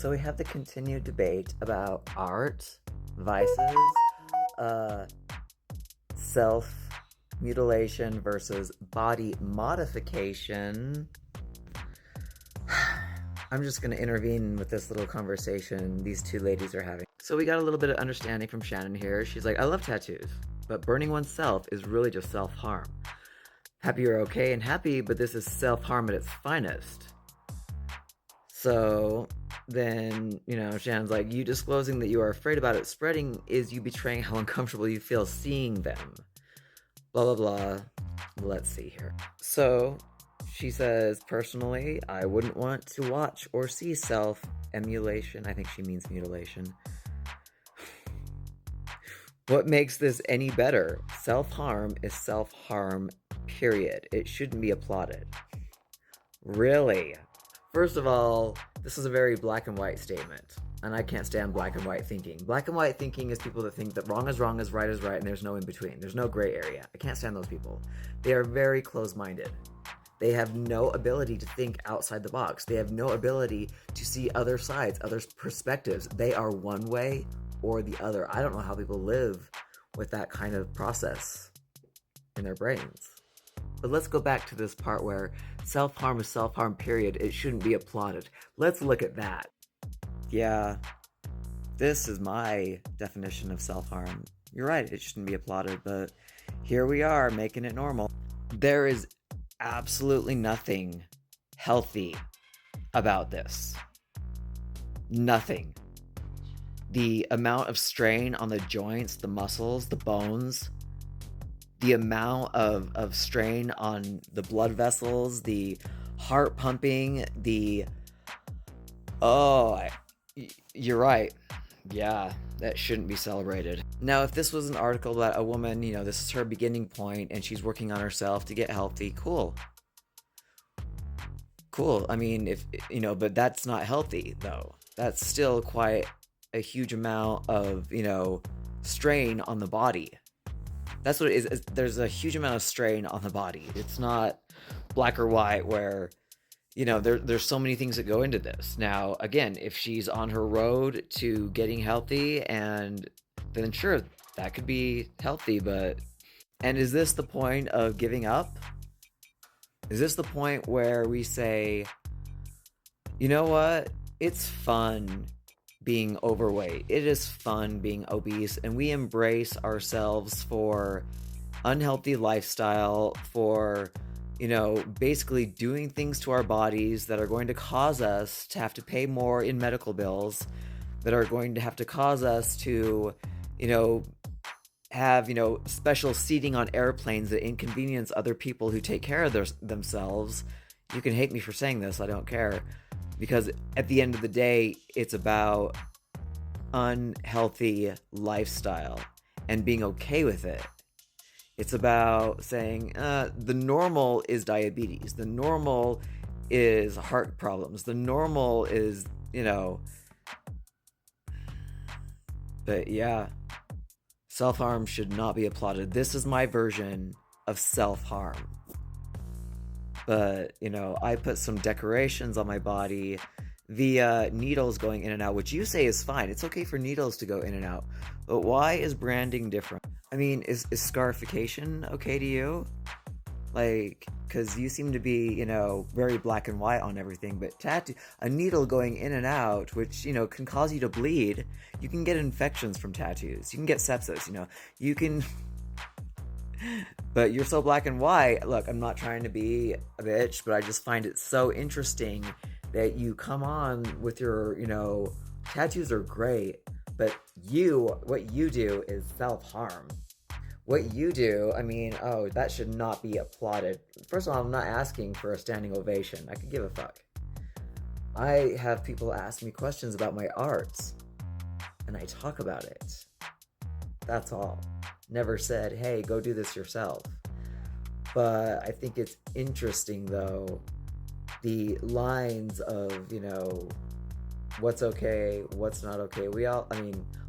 So we have the continued debate about art, vices, uh, self mutilation versus body modification. I'm just going to intervene with this little conversation these two ladies are having. So we got a little bit of understanding from Shannon here. She's like, I love tattoos, but burning oneself is really just self-harm. Happy you're okay and happy, but this is self-harm at its finest. So then, Shannon's like, you disclosing that you are afraid about it spreading is you betraying how uncomfortable you feel seeing them. Blah, blah, blah. Let's see here. So she says, personally, I wouldn't want to watch or see self-emulation. I think she means mutilation. What makes this any better? Self-harm is self-harm, period. It shouldn't be applauded. Really? First of all, this is a very black and white statement, and I can't stand black and white thinking. Black and white thinking is people that think that wrong is wrong, right is right, and there's no in between. There's no gray area. I can't stand those people. They are very close-minded. They have no ability to think outside the box. They have no ability to see other sides, other perspectives. They are one way or the other. I don't know how people live with that kind of process in their brains. But let's go back to this part where self-harm is self-harm, period. It shouldn't be applauded. Let's look at that. Yeah, this is my definition of self-harm. You're right, it shouldn't be applauded, but here we are making it normal. There is absolutely nothing healthy about this. Nothing. The amount of strain on the joints, the muscles, the bones, the amount of strain on the blood vessels, the heart pumping, you're right. Yeah, that shouldn't be celebrated. Now, if this was an article about a woman, this is her beginning point and she's working on herself to get healthy, cool. I mean, but that's not healthy, though. That's still quite a huge amount of, strain on the body. That's what it is. There's a huge amount of strain on the body. It's not black or white where, there's so many things that go into this. Now, again, if she's on her road to getting healthy, and then sure, that could be healthy, and is this the point of giving up? Is this the point where we say, you know what? It's fun being overweight. It is fun being obese, and we embrace ourselves for unhealthy lifestyle, for, basically doing things to our bodies that are going to cause us to have to pay more in medical bills, that are going to have to cause us to, have, special seating on airplanes that inconvenience other people who take care of themselves. You can hate me for saying this, I don't care. Because at the end of the day, it's about unhealthy lifestyle and being okay with it. It's about saying the normal is diabetes. The normal is heart problems. The normal is, But yeah, self-harm should not be applauded. This is my version of self-harm. But, I put some decorations on my body via needles going in and out, which you say is fine. It's okay for needles to go in and out. But why is branding different? I mean, is scarification okay to you? Because you seem to be, very black and white on everything. But a needle going in and out, which, can cause you to bleed. You can get infections from tattoos. You can get sepsis, You can... But you're so black and white. Look, I'm not trying to be a bitch, but I just find it so interesting that you come on with your, tattoos are great, but what you do is self-harm. What you do, that should not be applauded. First of all, I'm not asking for a standing ovation. I could give a fuck. I have people ask me questions about my arts, and I talk about it. That's all. Never said, hey, go do this yourself. But I think it's interesting, though, the lines of, what's okay, what's not okay.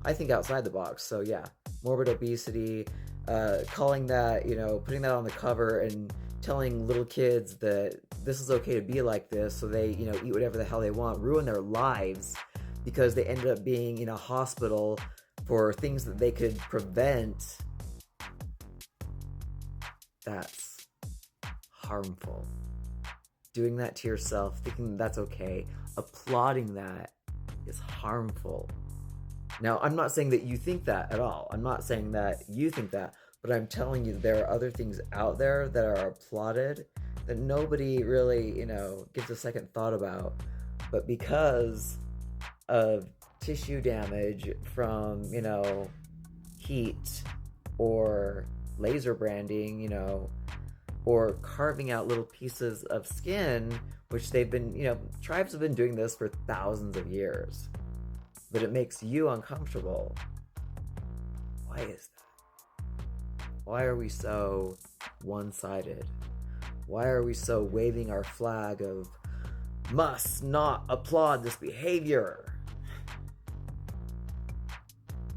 I think outside the box. So yeah, morbid obesity, calling that, putting that on the cover and telling little kids that this is okay to be like this, so they, eat whatever the hell they want, ruin their lives because they ended up being in a hospital for things that they could prevent, that's harmful. Doing that to yourself, thinking that's okay, applauding that is harmful. Now, I'm not saying that you think that at all. I'm not saying that you think that, but I'm telling you there are other things out there that are applauded that nobody really, gives a second thought about. But because of tissue damage from, heat or laser branding, or carving out little pieces of skin, which they've been, tribes have been doing this for thousands of years. But it makes you uncomfortable. Why is that? Why are we so one-sided? Why are we so waving our flag of must not applaud this behavior?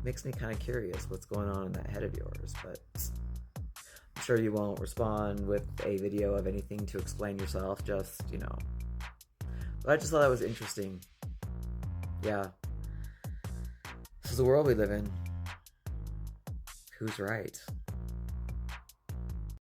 Makes me kind of curious what's going on in that head of yours, but I'm sure you won't respond with a video of anything to explain yourself, just, But I just thought that was interesting. Yeah. This is the world we live in. Who's right?